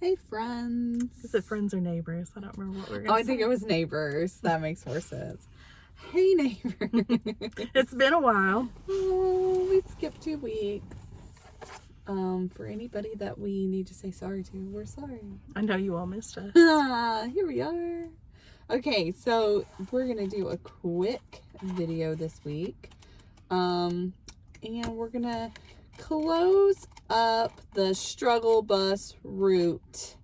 Hey, friends. Is it friends or neighbors? I don't remember what we were going to say. I think it was neighbors. That makes more sense. Hey, neighbor. It's been a while. Oh, we skipped 2 weeks. For anybody that we need to say sorry to, we're sorry. I know you all missed us. Here we are. Okay, so we're going to do a quick video this week. And we're going to close up the struggle bus route.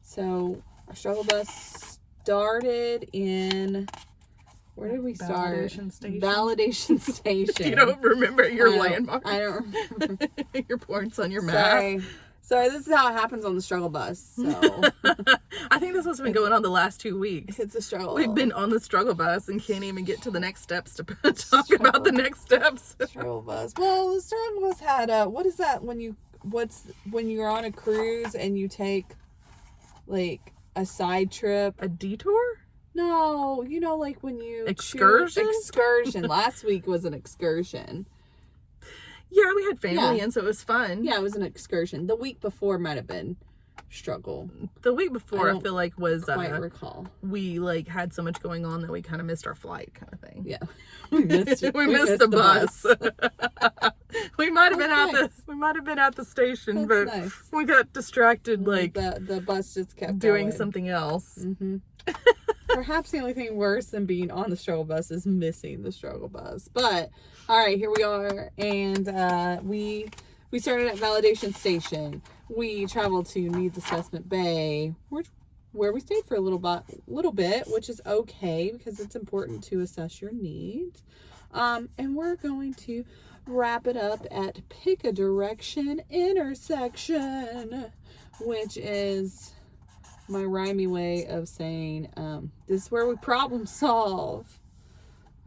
So our struggle bus started in, where did we start? Validation station. Validation station. You don't remember your landmarks. I don't remember. Your points on your map. Sorry, this is how it happens on the struggle bus. So I think that's what's been going on the last 2 weeks. It's a struggle. We've been on the struggle bus and can't even get to the next steps to talk about the next steps. Struggle bus. Well, the struggle bus had what is that when you're on a cruise and you take like a side trip? A detour? No, like when you excursion. Excursion. Last week was an excursion. Yeah, we had family and so it was fun. Yeah, it was an excursion. The week before might have been struggle. The week before I feel like was quite recall. We had so much going on that we kind of missed our flight kind of thing. Yeah. We missed the bus. we might have been at the station. That's but nice. We got distracted the bus just kept doing going. Something else. Mm-hmm. Perhaps the only thing worse than being on the struggle bus is missing the struggle bus. But all right, here we are, and we started at Validation Station. We traveled to Needs Assessment Bay, where we stayed for a little bit, which is okay because it's important to assess your needs. And we're going to wrap it up at Pick a Direction Intersection, which is my rhymey way of saying this is where we problem solve.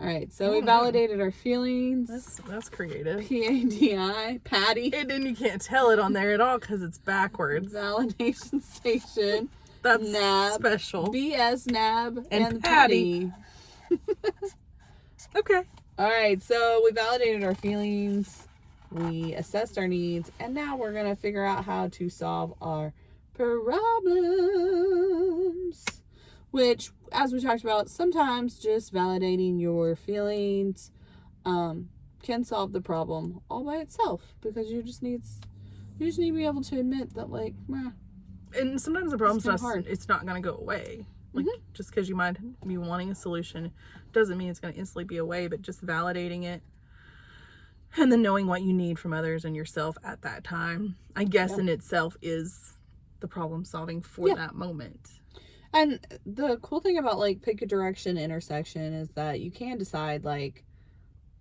All right, so we validated our feelings. That's creative. PADI, Patty. And then you can't tell it on there at all because it's backwards. Validation Station. That's NAB, special. BS, NAB, and Patty. Okay. All right, so we validated our feelings. We assessed our needs. And now we're going to figure out how to solve our problems. Which, as we talked about, sometimes just validating your feelings can solve the problem all by itself, because you just need to be able to admit that, and sometimes the problem's it's not going to go away. Just because you might be wanting a solution doesn't mean it's going to instantly be away, but just validating it and then knowing what you need from others and yourself at that time, I guess in itself is the problem solving for that moment. And the cool thing about Pick a Direction Intersection is that you can decide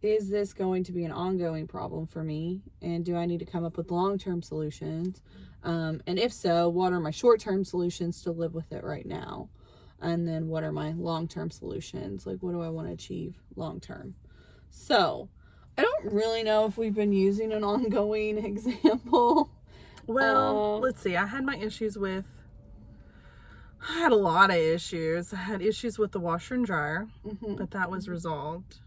is this going to be an ongoing problem for me, and do I need to come up with long-term solutions, and if so, what are my short-term solutions to live with it right now, and then what are my long-term solutions, what do I want to achieve long-term. So I don't really know if we've been using an ongoing example. Well, let's see. I had a lot of issues. I had issues with the washer and dryer, but that was resolved.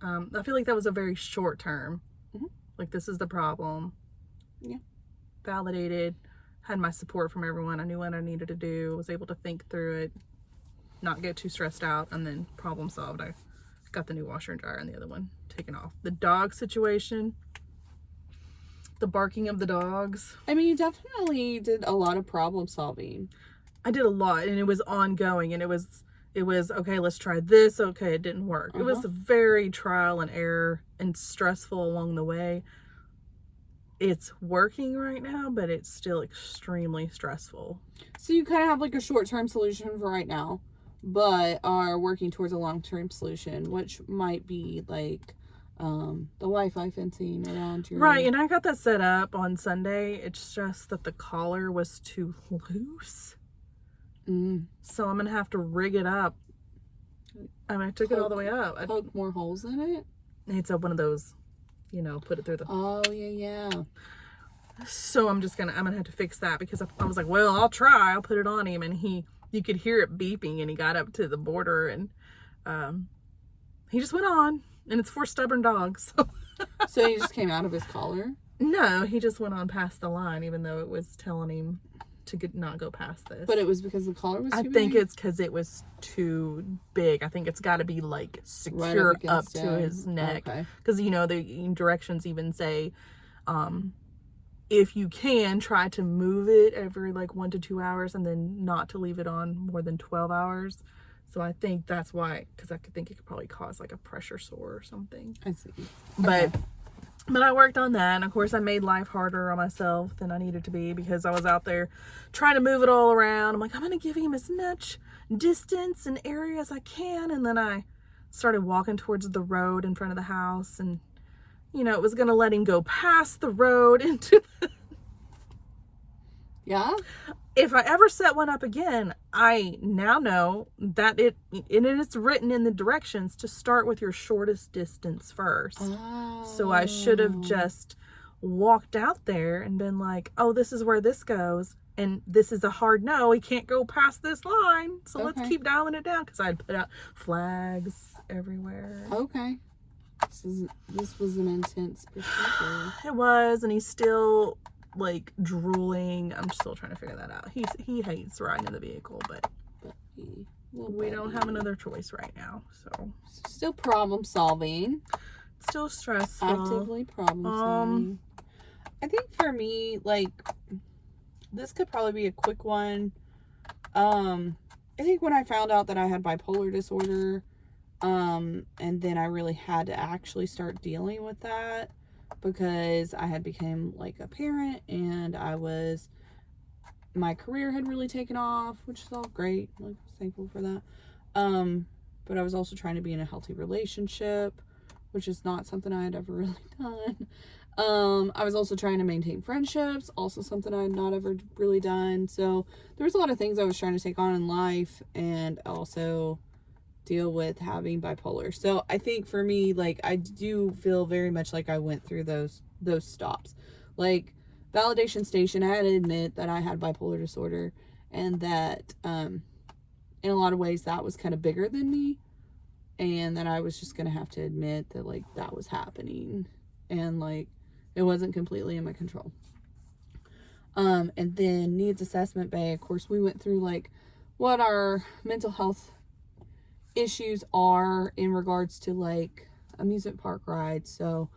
I feel like that was a very short term. This is the problem. Yeah. Validated, had my support from everyone. I knew what I needed to do, was able to think through it, not get too stressed out, and then problem solved. I got the new washer and dryer and the other one taken off. The dog situation, the barking of the dogs. I mean, you definitely did a lot of problem solving. I did a lot, and it was ongoing, and it was okay, let's try this. Okay, it didn't work. It was very trial and error and stressful along the way. It's working right now, but it's still extremely stressful. So you kind of have a short-term solution for right now, but are working towards a long-term solution, which might be the Wi-Fi fencing around your... Right, and I got that set up on Sunday. It's just that the collar was too loose. So I'm going to have to rig it up. I took it all the way up. Poke more holes in it? It's one of those, put it through the... Oh, yeah. So I'm going to have to fix that, because I was like, well, I'll try. I'll put it on him. And you could hear it beeping, and he got up to the border, and he just went on. And it's for stubborn dogs. So he just came out of his collar? No, he just went on past the line, even though it was telling him to not go past this. But it was because the collar was too big? I think it's because it was too big. I think it's got to be like secure up to his neck. Because, you know, the directions even say, if you can, try to move it every like 1 to 2 hours and then not to leave it on more than 12 hours. So I think that's why, because I think it could probably cause like a pressure sore or something. I see. But I worked on that, and of course I made life harder on myself than I needed to be, because I was out there trying to move it all around. I'm like, I'm going to give him as much distance and area as I can. And then I started walking towards the road in front of the house, and, you know, it was going to let him go past the road into the... Yeah? If I ever set one up again, I now know that it's written in the directions to start with your shortest distance first. Oh. So I should have just walked out there and been like, oh, this is where this goes. And this is a hard no. He can't go past this line. So let's keep dialing it down. Because I'd put out flags everywhere. Okay. This was an intense procedure. It was. And he's still... like drooling. I'm still trying to figure that out. He hates riding in the vehicle, but we don't have another choice right now. So still problem solving. Still stressful. Actively problem solving. I think for me, like, this could probably be a quick one. I think when I found out that I had bipolar disorder, and then I really had to actually start dealing with that, because I had become like a parent, and my career had really taken off, which is all great. Like, I was thankful for that. But I was also trying to be in a healthy relationship, which is not something I had ever really done. I was also trying to maintain friendships, also something I had not ever really done. So there was a lot of things I was trying to take on in life, and also deal with having bipolar. So I think for me, like, I do feel very much like I went through those stops. Like, validation station, I had to admit that I had bipolar disorder, and that in a lot of ways that was kind of bigger than me, and that I was just gonna have to admit that, like, that was happening, and like it wasn't completely in my control. And then needs assessment bay, of course, we went through like what our mental health issues are in regards to like amusement park rides. So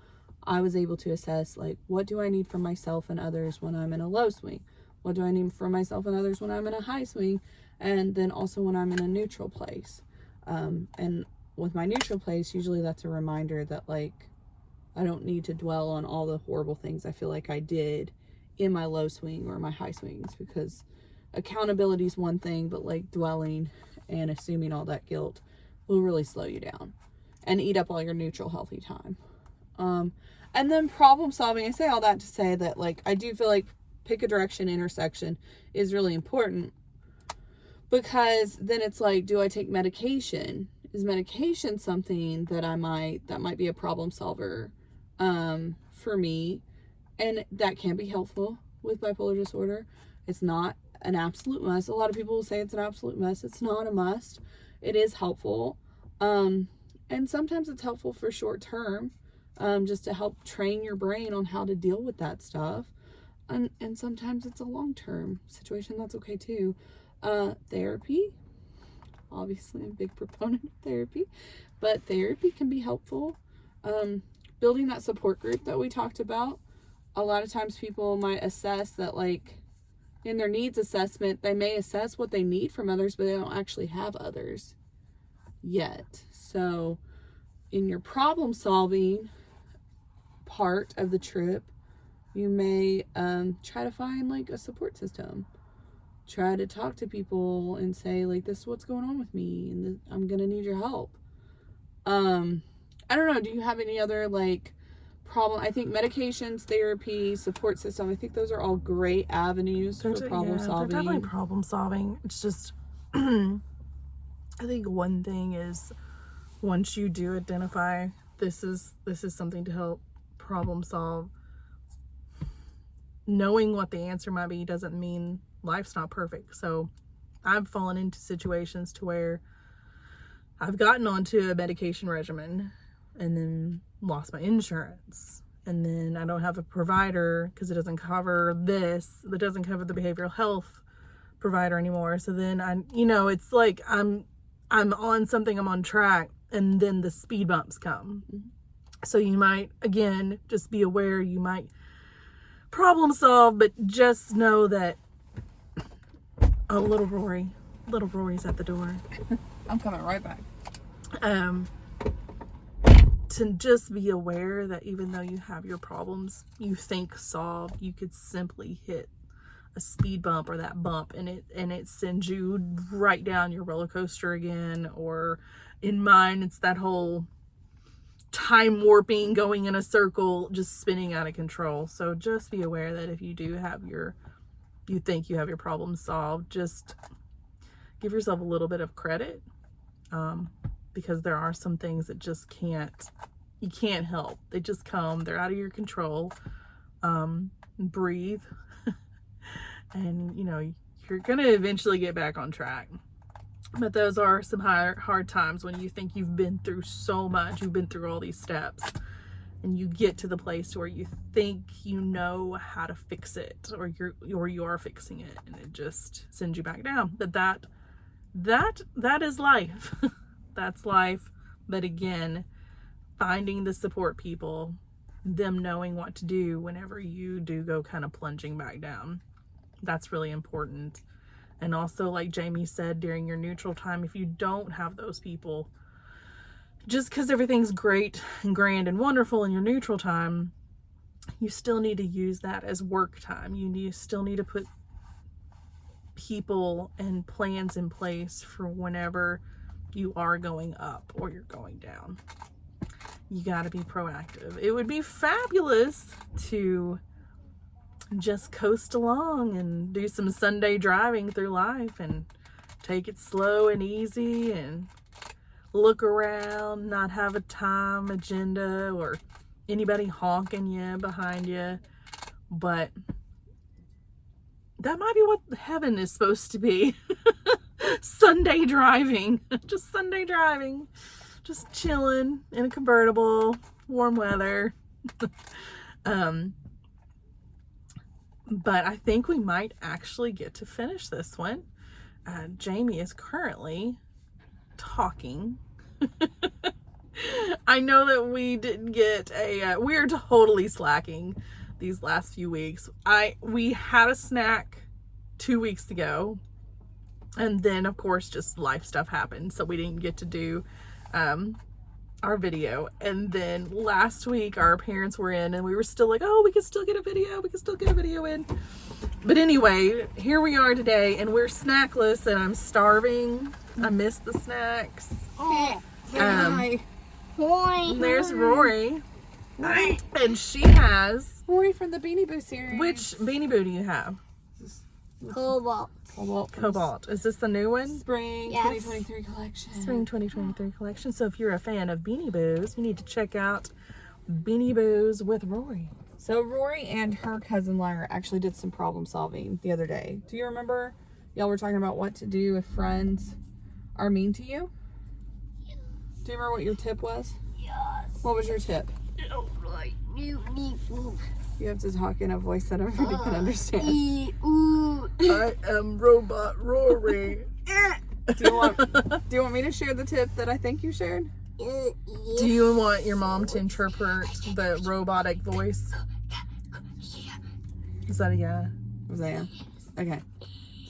I was able to assess, like, what do I need from myself and others when I'm in a low swing? What do I need from myself and others when I'm in a high swing? And then also when I'm in a neutral place. And with my neutral place, usually that's a reminder that, like, I don't need to dwell on all the horrible things I feel like I did in my low swing or my high swings, because accountability is one thing, but like dwelling and assuming all that guilt will really slow you down and eat up all your neutral healthy time. And then problem solving, I say all that to say that, like, I do feel like pick a direction intersection is really important, because then it's like, do I take medication? Is medication something that might be a problem solver for me? And that can be helpful with bipolar disorder. It's not an absolute must. A lot of people will say it's an absolute must. It's not a must. It is helpful. And sometimes it's helpful for short term, just to help train your brain on how to deal with that stuff. And sometimes it's a long-term situation. That's okay too. Therapy. Obviously, I'm a big proponent of therapy, but therapy can be helpful. Building that support group that we talked about. A lot of times people might assess that, like, in their needs assessment, they may assess what they need from others, but they don't actually have others yet. So in your problem solving part of the trip, you may try to find like a support system. Try to talk to people and say, like, this is what's going on with me, and I'm gonna need your help. I don't know, do you have any other like problem? I think medications, therapy, support system, I think those are all great avenues for problem solving. They're definitely problem solving. It's just I think one thing is, once you do identify this is something to help problem solve, knowing what the answer might be doesn't mean life's not perfect. So I've fallen into situations to where I've gotten onto a medication regimen and then lost my insurance, And then I don't have a provider because it doesn't cover this. It doesn't cover the behavioral health provider anymore. So then it's like I'm on something, I'm on track, and then the speed bumps come. Mm-hmm. So you might, again, just be aware, you might problem solve, but just know that, oh, little Rory's at the door. I'm coming right back. To just be aware that even though you have your problems you think solved, you could simply hit a speed bump or that bump and it sends you right down your roller coaster again. Or in mine, it's that whole time warping, going in a circle, just spinning out of control. So just be aware that if you do have you think you have your problem solved, just give yourself a little bit of credit, because there are some things that just you can't help. They just come, they're out of your control. Breathe. And you're gonna eventually get back on track. But those are some hard times when you think you've been through so much, you've been through all these steps, and you get to the place where you think you know how to fix it, or you are fixing it, and it just sends you back down. But that is life. That's life. But again, finding the support people, them knowing what to do whenever you do go kind of plunging back down, that's really important. And also, like Jamie said, during your neutral time, if you don't have those people, just because everything's great and grand and wonderful in your neutral time, you still need to use that as work time. You still need to put people and plans in place for whenever you are going up or you're going down. You got to be proactive. It would be fabulous to just coast along and do some Sunday driving through life and take it slow and easy and look around, not have a time agenda or anybody honking you behind you. But that might be what heaven is supposed to be. Sunday driving. Just Sunday driving. Just chilling in a convertible, warm weather. But I think we might actually get to finish this one. Jamie is currently talking. I know that we didn't get we're totally slacking these last few weeks. We had a snack 2 weeks ago, and then of course just life stuff happened, so we didn't get to do our video. And then last week our parents were in and we were still like, oh, we can still get a video in. But anyway, here we are today and we're snackless and I'm starving. I miss the snacks. Oh, there's Rory. And she has Rory from the Beanie Boo series. Which Beanie Boo do you have? Cobalt. Is this the new one? Spring 2023 collection. Spring 2023 collection. So if you're a fan of Beanie Boos, you need to check out Beanie Boos with Rory. So Rory and her cousin Lyra actually did some problem solving the other day. Do you remember? Y'all were talking about what to do if friends are mean to you. Do you remember what your tip was? Yes. What was your tip? You have to talk in a voice that everybody can understand. I am Robot Rory. Do you want me to share the tip that I think you shared? Do you want your mom to interpret the robotic voice? Is that a yeah? Was that yeah? Okay.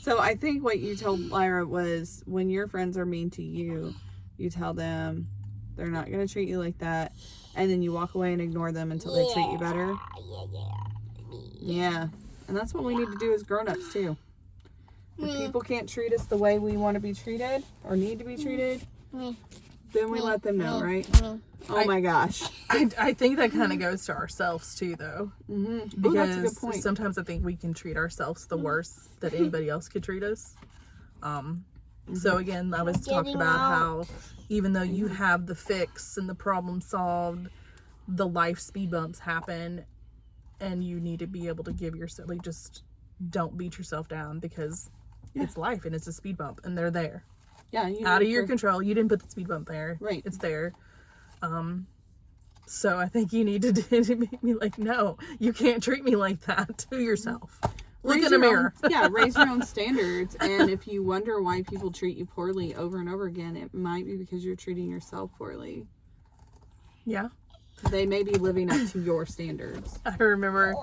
So I think what you told Lyra was when your friends are mean to you, you tell them they're not going to treat you like that. And then you walk away and ignore them until they treat you better. Yeah. And that's what we need to do as grown-ups too. If people can't treat us the way we want to be treated or need to be treated, then we let them know, right? Oh my gosh. I think that kind of goes to ourselves too, though. Mm-hmm. Because that's a good point. Sometimes I think we can treat ourselves the worst that anybody else could treat us. So again, I was talking about how even though you have the fix and the problem solved, the life speed bumps happen, and you need to be able to give yourself, like, just don't beat yourself down because it's life and it's a speed bump and they're there. Yeah, out of your control. You didn't put the speed bump there. Right. It's there. So I think you need to make me like, no, you can't treat me like that to yourself. Look in a mirror. Raise your own standards. And if you wonder why people treat you poorly over and over again, it might be because you're treating yourself poorly. Yeah. They may be living up to your standards. I remember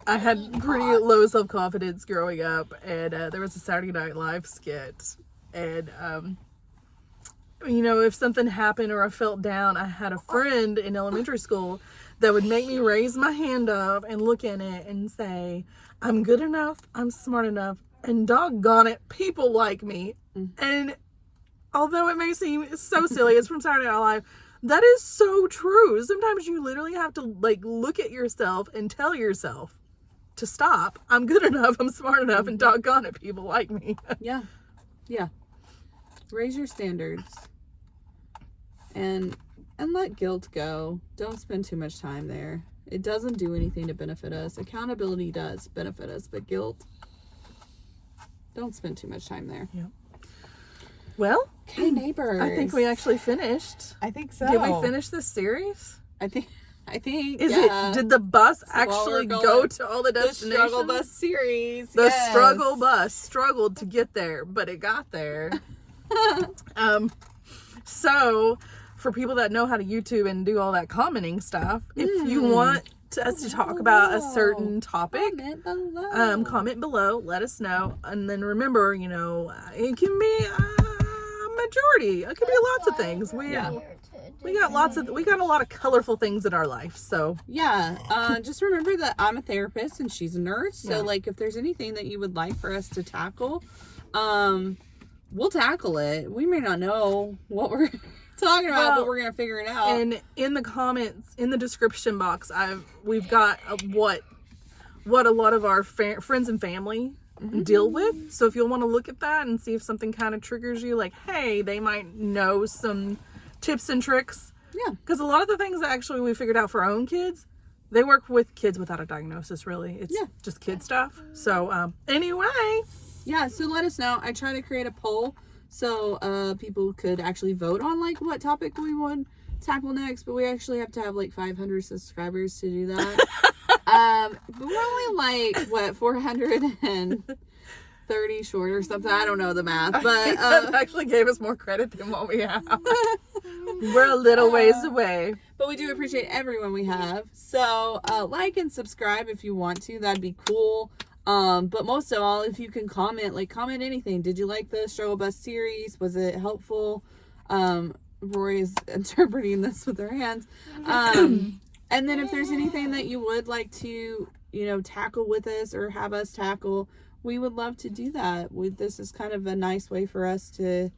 I had pretty low self-confidence growing up, and there was a Saturday Night Live skit, and if something happened or I felt down, I had a friend in elementary school that would make me raise my hand up and look in it and say, I'm good enough, I'm smart enough, and doggone it, people like me. And although it may seem so silly, it's from Saturday Night Live, that is so true. Sometimes you literally have to look at yourself and tell yourself to stop. I'm good enough, I'm smart enough, and doggone it, people like me. Yeah. Raise your standards. And let guilt go. Don't spend too much time there. It doesn't do anything to benefit us. Accountability does benefit us, but guilt, don't spend too much time there. Yeah. Well, okay, neighbors. I think we actually finished. I think so. Did we finish this series? I think. Did the bus actually go to all the destinations? The struggle bus series. The struggle bus struggled to get there, but it got there. So for people that know how to YouTube and do all that commenting stuff, if you want us to talk about a certain topic, comment below, let us know. And then remember, it can be a majority. It could be lots of things. We got a lot of colorful things in our life. So just remember that I'm a therapist and she's a nurse. So if there's anything that you would like for us to tackle, we'll tackle it. We may not know what we're talking about, but we're gonna figure it out. And in the comments, in the description box, we've got what a lot of our friends and family deal with. So if you'll want to look at that and see if something kind of triggers you, like, hey, they might know some tips and tricks. Yeah. Because a lot of the things that actually we figured out for our own kids, they work with kids without a diagnosis, really. It's just kid stuff. So anyway. Yeah, so let us know. I try to create a poll so people could actually vote on what topic we would tackle next, but we actually have to have 500 subscribers to do that. But we're only 430 short or something. I don't know the math, but that actually gave us more credit than what we have. We're a little ways away, but we do appreciate everyone we have. So like and subscribe if you want to. That'd be cool. But most of all, if you can comment anything. Did you like the struggle bus series? Was it helpful? Rory is interpreting this with her hands. And then if there's anything that you would like to, tackle with us or have us tackle, we would love to do that. This is kind of a nice way for us to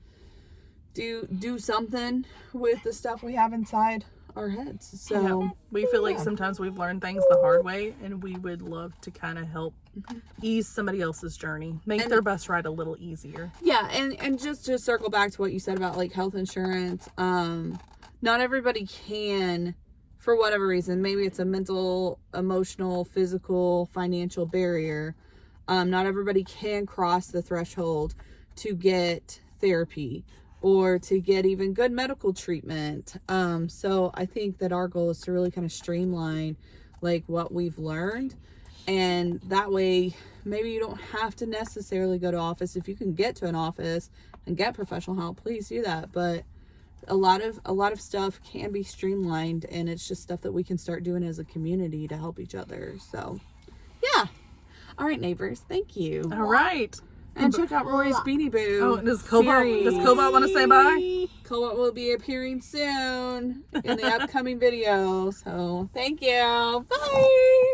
do something with the stuff we have inside our heads. So we feel like sometimes we've learned things the hard way, and we would love to kind of help ease somebody else's journey, make their bus ride a little easier. Yeah, and just to circle back to what you said about health insurance, not everybody can, for whatever reason. Maybe it's a mental, emotional, physical, financial barrier. Not everybody can cross the threshold to get therapy or to get even good medical treatment. So I think that our goal is to really kind of streamline what we've learned. And that way, maybe you don't have to necessarily go to office. If you can get to an office and get professional help, please do that. But a lot of stuff can be streamlined, and it's just stuff that we can start doing as a community to help each other. So, yeah. All right, neighbors. Thank you. All right. And check out Rory's Beanie Boo. Oh, does Cobalt want to say bye? Cobalt will be appearing soon in the upcoming video. So, thank you. Bye.